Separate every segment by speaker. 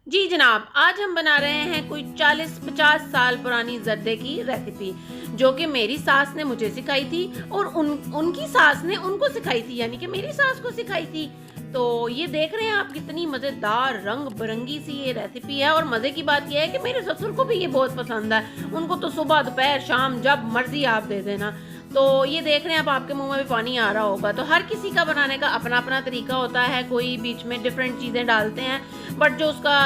Speaker 1: जी जनाब, आज हम बना रहे हैं कोई 40-50 साल पुरानी ज़र्दे की रेसिपी, जो कि मेरी सास ने मुझे सिखाई थी और उनकी सास ने उनको सिखाई थी, यानी कि मेरी सास को सिखाई थी। तो ये देख रहे हैं आप, कितनी मज़ेदार रंग बिरंगी सी ये रेसिपी है। और मज़े की बात यह है कि मेरे ससुर को भी ये बहुत पसंद है। उनको तो सुबह दोपहर शाम जब मर्जी आप दे देना। तो ये देख रहे हैं, अब आपके मुंह में भी पानी आ रहा होगा। तो हर किसी का बनाने का अपना अपना तरीका होता है, कोई बीच में डिफरेंट चीज़ें डालते हैं, बट जो उसका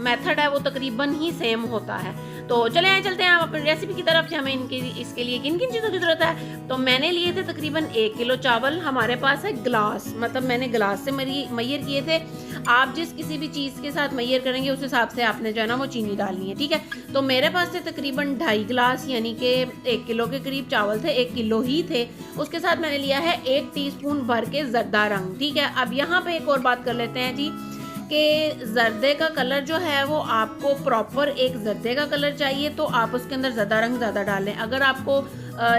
Speaker 1: मेथड है वो तकरीबन ही सेम होता है। तो चलते हैं आप अपनी रेसिपी की तरफ से। हमें इसके लिए किन किन चीज़ों की ज़रूरत है। तो मैंने लिए थे तकरीबन 1 किलो चावल। हमारे पास है गिलास, मतलब मैंने गिलास से मैयर किए थे। आप जिस किसी भी चीज़ के साथ मैयर करेंगे उस हिसाब से आपने जो है ना वो चीनी डालनी है, ठीक है। तो मेरे पास थे तकरीबन 2.5 गिलास, यानी कि 1 किलो के करीब चावल थे, 1 किलो ही थे। उसके साथ मैंने लिया है 1 टीस्पून भर के जर्दा रंग, ठीक है। अब यहाँ पे एक और बात कर लेते हैं जी, कि जर्दे का कलर जो है वो आपको प्रॉपर एक जर्दे का कलर चाहिए तो आप उसके अंदर ज़्यादा रंग ज़्यादा डालें। अगर आपको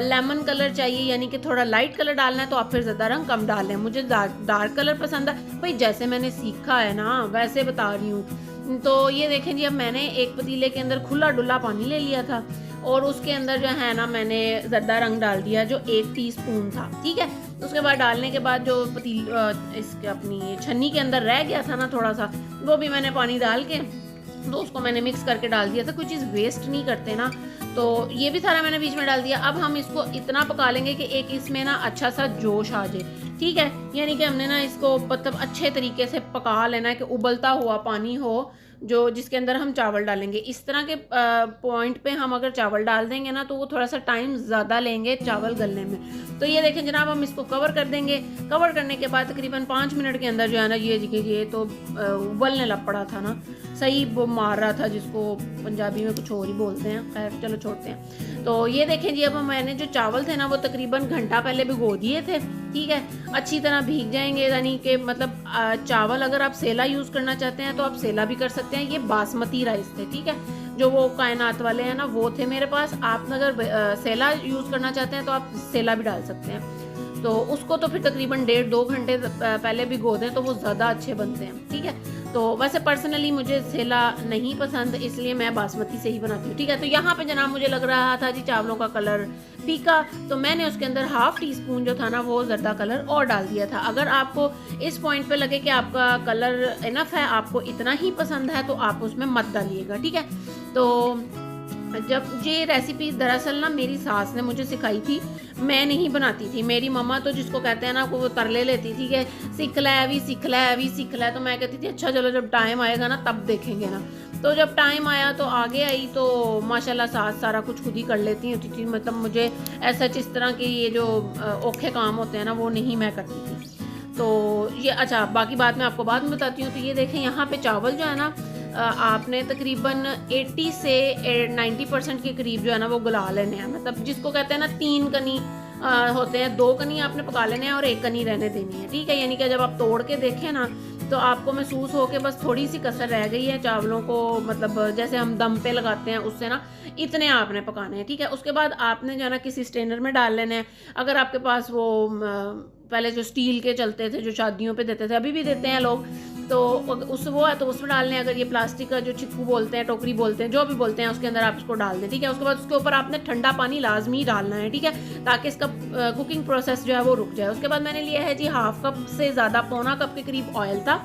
Speaker 1: लेमन कलर चाहिए, यानी कि थोड़ा लाइट कलर डालना है, तो आप फिर ज़्यादा रंग कम डालें। मुझे डार्क कलर पसंद है भाई, जैसे मैंने सीखा है ना वैसे बता रही हूँ। तो ये देखें जी, अब मैंने एक पतीले के अंदर खुला डुला पानी ले लिया था और उसके अंदर जो है ना मैंने ज़र्दा रंग डाल दिया, जो 1 टीस्पून था, ठीक है। उसके बाद डालने के बाद जो इसके अपनी छन्नी के अंदर रह गया था ना थोड़ा सा, वो भी मैंने पानी डाल के तो उसको मैंने मिक्स करके डाल दिया था। कोई चीज़ वेस्ट नहीं करते ना, तो ये भी सारा मैंने बीच में डाल दिया। अब हम इसको इतना पका लेंगे कि एक इसमें ना अच्छा सा जोश आ जाए, ठीक है। यानी कि हमने ना इसको मतलब अच्छे तरीके से पका लेना है कि उबलता हुआ पानी हो जो जिसके अंदर हम चावल डालेंगे। इस तरह के पॉइंट पे हम अगर चावल डाल देंगे ना तो वो थोड़ा सा टाइम ज़्यादा लेंगे चावल गलने में। तो ये देखें जनाब, हम इसको कवर कर देंगे। कवर करने के बाद तकरीबन 5 मिनट के अंदर जो है ना ये तो उबलने लग पड़ा था ना, सही वो मार रहा था, जिसको पंजाबी में कुछ और ही बोलते हैं, खैर चलो छोड़ते हैं। तो ये देखें जी, अब मैंने जो चावल थे ना वो तकरीबन घंटा पहले भिगो दिए थे, ठीक है। अच्छी तरह भीग जाएंगे, यानी कि मतलब चावल अगर आप सेला यूज़ करना चाहते हैं तो आप सेला भी कर सकते हैं। ये बासमती राइस थे, ठीक है, जो वो कायनात वाले हैं ना वो थे मेरे पास। आप अगर सेला यूज़ करना चाहते हैं तो आप सेला भी डाल सकते हैं। तो उसको तो फिर तकरीबन 1.5-2 घंटे पहले भिगो दें तो वो ज़्यादा अच्छे बनते हैं, ठीक है। तो वैसे पर्सनली मुझे सेला नहीं पसंद, इसलिए मैं बासमती से ही बनाती हूँ, ठीक है। तो यहाँ पे जनाब मुझे लग रहा था जी चावलों का कलर फीका, तो मैंने उसके अंदर 1/2 टीस्पून जो था ना वो जर्दा कलर और डाल दिया था। अगर आपको इस पॉइंट पे लगे कि आपका कलर इनफ है, आपको इतना ही पसंद है, तो आप उसमें मत डालिएगा, ठीक है। तो जब ये रेसिपी दरअसल ना मेरी सास ने मुझे सिखाई थी, मैं नहीं बनाती थी। मेरी मम्मा तो जिसको कहते हैं ना वो तरले लेती थी कि सीख लै अभी सीख लै अभी सीख लै। तो मैं कहती थी अच्छा चलो जब टाइम आएगा ना तब देखेंगे ना। तो जब टाइम आया तो आगे आई, तो माशाल्लाह सास सारा कुछ खुद ही कर लेती होती थी। मतलब मुझे ऐसा इस तरह के ये जो औखे काम होते हैं ना वो नहीं मैं करती थी। तो ये अच्छा, बाकी बात मैं आपको बाद में बताती हूँ। तो ये देखें यहाँ पे चावल जो है ना आपने तकरीबन 80 से 90% के करीब जो है ना वो गला लेने हैं। मतलब जिसको कहते हैं ना 3 कनी होते हैं, 2 कनी आपने पका लेने हैं और 1 कनी रहने देनी है, ठीक है। यानी कि जब आप तोड़ के देखें ना तो आपको महसूस हो के बस थोड़ी सी कसर रह गई है चावलों को, मतलब जैसे हम दम पे लगाते हैं उससे ना, इतने आपने पकाने हैं, ठीक है। उसके बाद आपने जो है ना किसी स्ट्रेनर में डाल लेने हैं। अगर आपके पास वो पहले जो स्टील के चलते थे जो शादियों पे देते थे, अभी भी देते हैं लोग, तो उस वो है तो उसमें डालने। अगर ये प्लास्टिक का जो छिक्कू बोलते हैं, टोकरी बोलते हैं, जो भी बोलते हैं, उसके अंदर आप इसको डाल दें, ठीक है। उसके बाद उसके ऊपर आपने ठंडा पानी लाजमी डालना है, ठीक है, ताकि इसका कुकिंग प्रोसेस जो है वो रुक जाए। उसके बाद मैंने लिया है जी 1/2 कप से ज़्यादा, पौना कप के करीब ऑयल था।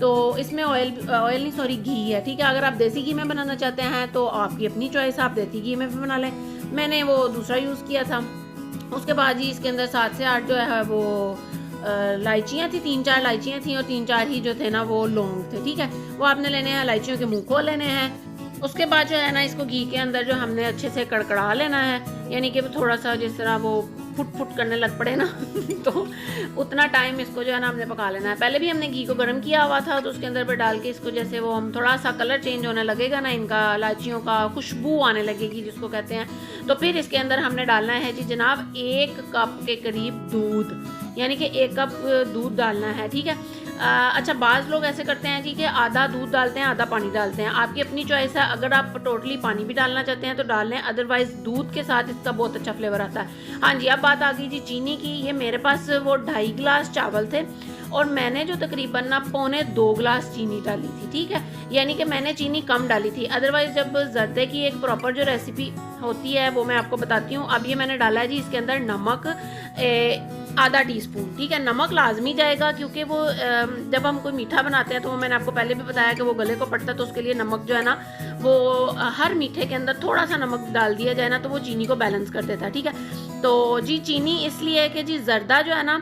Speaker 1: तो इसमें ऑयल नहीं सॉरी घी है, ठीक है। अगर आप देसी घी में बनाना चाहते हैं तो आपकी अपनी चॉइस, आप देसी घी में भी बना लें। मैंने वो दूसरा यूज़ किया था। उसके बाद जी इसके अंदर 7 से 8 जो है वो इलायचियाँ थी, 3-4 इलायचियाँ थी और 3-4 ही जो थे ना वो लौंग थे, ठीक है। वो आपने लेने हैं, इलायचियों के मुँह खोल लेने हैं। उसके बाद जो है ना इसको घी के अंदर जो हमने अच्छे से कड़कड़ा लेना है, यानी कि थोड़ा सा जिस तरह वो फुट फुट करने लग पड़े ना तो उतना टाइम इसको जो है ना हमने पका लेना है। पहले भी हमने घी को गर्म किया हुआ था, तो उसके अंदर पर डाल के इसको जैसे वो हम थोड़ा सा कलर चेंज होने लगेगा ना इनका, इलायचियों का खुशबू आने लगेगी जिसको कहते हैं, तो फिर इसके अंदर हमने डालना है जी जनाब 1 कप के करीब दूध, यानी कि 1 कप दूध डालना है, ठीक है। अच्छा, बाज़ लोग ऐसे करते हैं जी कि आधा दूध डालते हैं आधा पानी डालते हैं, आपकी अपनी चॉइस है। अगर आप टोटली पानी भी डालना चाहते हैं तो डाल लें, अदरवाइज़ दूध के साथ इसका बहुत अच्छा फ्लेवर आता है। हाँ जी, अब बात आ गई जी चीनी की। ये मेरे पास वो 2.5 गिलास चावल थे और मैंने जो तकरीबन ना 1.25 गिलास चीनी डाली थी, ठीक है, यानी कि मैंने चीनी कम डाली थी। अदरवाइज़ जब ज़र्दे की एक प्रॉपर जो रेसिपी होती है वो मैं आपको बताती हूँ। अब ये मैंने डाला है जी इसके अंदर नमक आधा टीस्पून, ठीक है। नमक लाजमी जाएगा क्योंकि वो जब हम कोई मीठा बनाते हैं तो वो मैंने आपको पहले भी बताया कि वो गले को पड़ता है, तो उसके लिए नमक जो है ना वो हर मीठे के अंदर थोड़ा सा नमक डाल दिया जाए ना तो वो चीनी को बैलेंस कर देता है, ठीक है। तो जी चीनी इसलिए है कि जी ज़र्दा जो है ना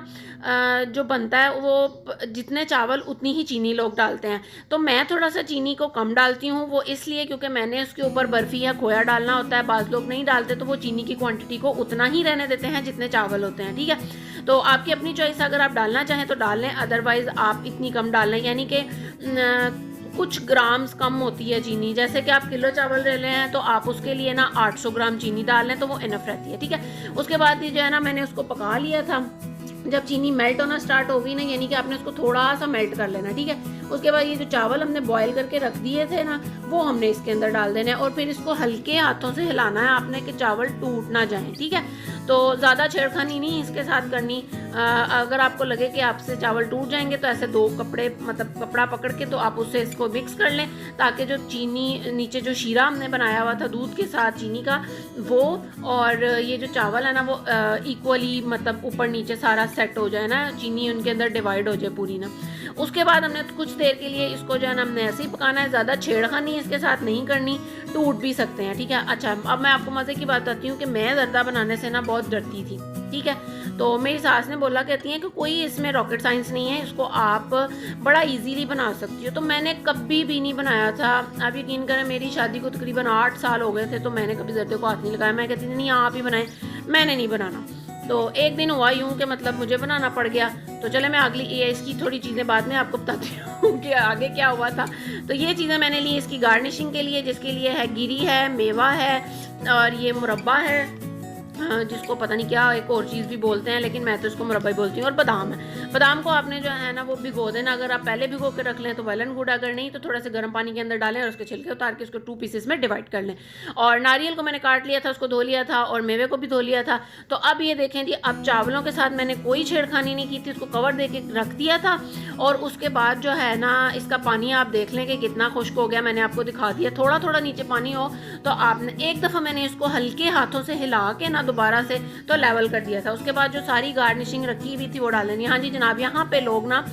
Speaker 1: जो बनता है वो जितने चावल उतनी ही चीनी लोग डालते हैं, तो मैं थोड़ा सा चीनी को कम डालती हूँ। वो इसलिए क्योंकि मैंने उसके ऊपर बर्फ़ी या खोया डालना होता है, बाज़ लोग नहीं डालते, तो वो चीनी की क्वांटिटी को उतना ही रहने देते हैं जितने चावल होते हैं, ठीक है। तो आपकी अपनी चॉइस, अगर आप डालना चाहें तो डाल लें, अदरवाइज़ आप इतनी कम डाल लें, यानी कि कुछ ग्राम्स कम होती है चीनी। जैसे कि आप किलो चावल ले रहे हैं तो आप उसके लिए ना 800 ग्राम चीनी डाल लें तो वो इनफ रहती है, ठीक है। उसके बाद ये जो है ना मैंने उसको पका लिया था। जब चीनी मेल्ट होना स्टार्ट होगी ना, यानी कि आपने उसको थोड़ा सा मेल्ट कर लेना, ठीक है। उसके बाद ये जो चावल हमने बॉईल करके रख दिए थे ना वो हमने इसके अंदर डाल देना है और फिर इसको हल्के हाथों से हिलाना है आपने कि चावल टूट ना जाए, ठीक है। तो ज़्यादा छेड़खानी नहीं इसके साथ करनी। अगर आपको लगे कि आपसे चावल टूट जाएंगे तो ऐसे 2 कपड़े मतलब कपड़ा पकड़ के तो आप उससे इसको मिक्स कर लें, ताकि जो चीनी नीचे जो शीरा हमने बनाया हुआ था दूध के साथ चीनी का वो और ये जो चावल है ना वो इक्वली मतलब ऊपर नीचे सारा सेट हो जाए ना, चीनी उनके अंदर डिवाइड हो जाए पूरी ना। उसके बाद हमने कुछ देर के लिए इसको जो है ना हमने ऐसे ही पकाना है, ज़्यादा छेड़खानी इसके साथ नहीं करनी, टूट भी सकते हैं, ठीक है। अच्छा, अब मैं आपको मज़े की बात बताती हूँ कि मैं ज़र्दा बनाने से ना बहुत डरती थी, ठीक है। तो मेरी सास ने बोला, कहती हैं कि कोई इसमें रॉकेट साइंस नहीं है, इसको आप बड़ा इजीली बना सकती हो। तो मैंने कभी भी नहीं बनाया था। आप यकीन करें मेरी शादी को तकरीबन 8 साल हो गए थे तो मैंने कभी ज़र्दे को हाथ नहीं लगाया। मैं कहती थी नहीं आप ही बनाएं, मैंने नहीं बनाना। तो एक दिन हुआ यूँ कि मतलब मुझे बनाना पड़ गया। तो चले मैं अगली ये इसकी थोड़ी चीज़ें बाद में आपको बताती हूँ कि आगे क्या हुआ था। तो ये चीज़ें मैंने ली इसकी गार्निशिंग के लिए, जिसके लिए है गिरी है, मेवा है और ये मुरब्बा है, जिसको पता नहीं क्या एक और चीज़ भी बोलते हैं, लेकिन मैं तो इसको मुरब्बा ही बोलती हूँ। और बादाम है, बादाम को आपने जो है ना वो भिगो देना। अगर आप पहले भिगो के रख लें तो वेल एंड गुड, अगर नहीं तो थोड़ा सा गर्म पानी के अंदर डालें और उसके छिलके उतार के उसको 2 पीसेस में डिवाइड कर लें। और नारियल को मैंने काट लिया था, उसको धो लिया था और मेवे को भी धो लिया था। तो अब ये देखें जी, अब चावलों के साथ मैंने कोई छेड़खानी नहीं की थी, उसको कवर दे के रख दिया था। और उसके बाद जो है ना इसका पानी आप देख लें कि कितना खुश्क हो गया, मैंने आपको दिखा दिया। थोड़ा थोड़ा नीचे पानी हो तो आपने एक दफ़ा मैंने इसको हल्के हाथों से हिला के ना दोबारा से तो लेवल कर दिया था। उसके बाद जो सारी गार्निशिंग रखी हुई थी वो डाल लेनी। हाँ जी जनाब, यहाँ पे लोग ना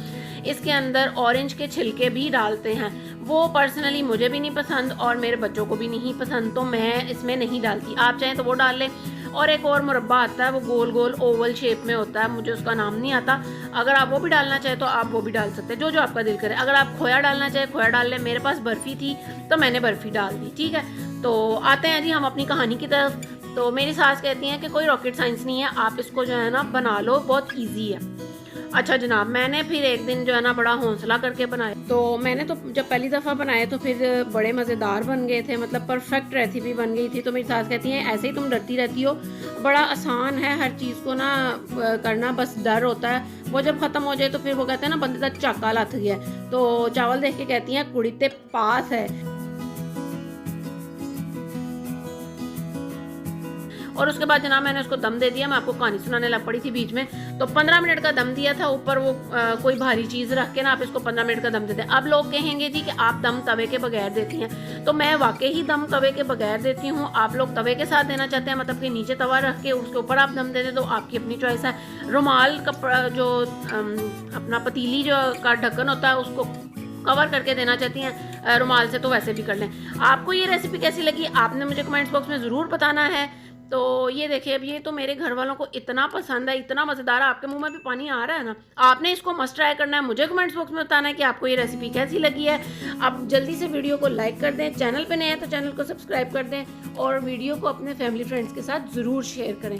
Speaker 1: इसके अंदर ऑरेंज के छिलके भी डालते हैं, वो पर्सनली मुझे भी नहीं पसंद और मेरे बच्चों को भी नहीं पसंद, तो मैं इसमें नहीं डालती। आप चाहें तो वो डाल लें। और एक और मुरब्बा आता है, वो गोल गोल ओवल शेप में होता है, मुझे उसका नाम नहीं आता। अगर आप वो भी डालना चाहें तो आप वो भी डाल सकते हैं, जो जो आपका दिल करे। अगर आप खोया डालना चाहें खोया डाल लें। मेरे पास बर्फ़ी थी तो मैंने बर्फ़ी डाल दी, ठीक है। तो आते हैं जी हम अपनी कहानी की तरफ। तो मेरी सास कहती हैं कि कोई रॉकेट साइंस नहीं है, आप इसको जो है ना बना लो, बहुत ईजी है। अच्छा जनाब, मैंने फिर एक दिन जो है ना बड़ा हौसला करके बनाया। तो मैंने तो जब पहली दफ़ा बनाए तो फिर बड़े मज़ेदार बन गए थे, मतलब परफेक्ट रेसिपी बन गई थी। तो मेरी सास कहती हैं ऐसे ही तुम डरती रहती हो, बड़ा आसान है हर चीज़ को ना करना, बस डर होता है। वो जब ख़त्म हो जाए तो फिर वो कहते हैं ना बंदे तक चाका लथ गया। तो चावल देख के कहती हैं कुड़ी ते पास है। और उसके बाद जनाब मैंने उसको दम दे दिया। मैं आपको कहानी सुनाने लग पड़ी थी बीच में। तो 15 मिनट का दम दिया था ऊपर वो कोई भारी चीज़ रख के ना आप इसको 15 मिनट का दम देते हैं। अब लोग कहेंगे जी कि आप दम तवे के बगैर देती हैं, तो मैं वाकई ही दम तवे के बगैर देती हूँ। आप लोग तवे के साथ देना चाहते हैं, मतलब कि नीचे तवा रख के उसके ऊपर आप दम दे दें, तो आपकी अपनी चॉइस है। रुमाल कपड़ा जो अपना पतीली जो का ढक्कन होता है उसको कवर करके देना चाहती हैं रुमाल से, तो वैसे भी कर लें। आपको ये रेसिपी कैसी लगी आपने मुझे कमेंट्स बॉक्स में ज़रूर बताना है। तो ये देखिए, अब ये तो मेरे घर वालों को इतना पसंद है, इतना मज़ेदार है, आपके मुंह में भी पानी आ रहा है ना। आपने इसको मस्ट ट्राई करना है। मुझे कमेंट्स बॉक्स में बताना है कि आपको ये रेसिपी कैसी लगी है। आप जल्दी से वीडियो को लाइक कर दें, चैनल पे नए हैं तो चैनल को सब्सक्राइब कर दें और वीडियो को अपने फैमिली फ्रेंड्स के साथ ज़रूर शेयर करें।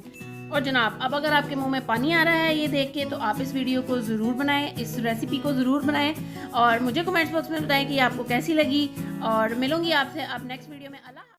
Speaker 1: और जनाब, अब अगर आपके मुंह में पानी आ रहा है ये देख के, तो आप इस वीडियो को ज़रूर बनाएं, इस रेसिपी को ज़रूर बनाएं और मुझे कमेंट्स बॉक्स में बताएं कि आपको कैसी लगी। और मिलूंगी आपसे अब नेक्स्ट वीडियो में। अल्लाह।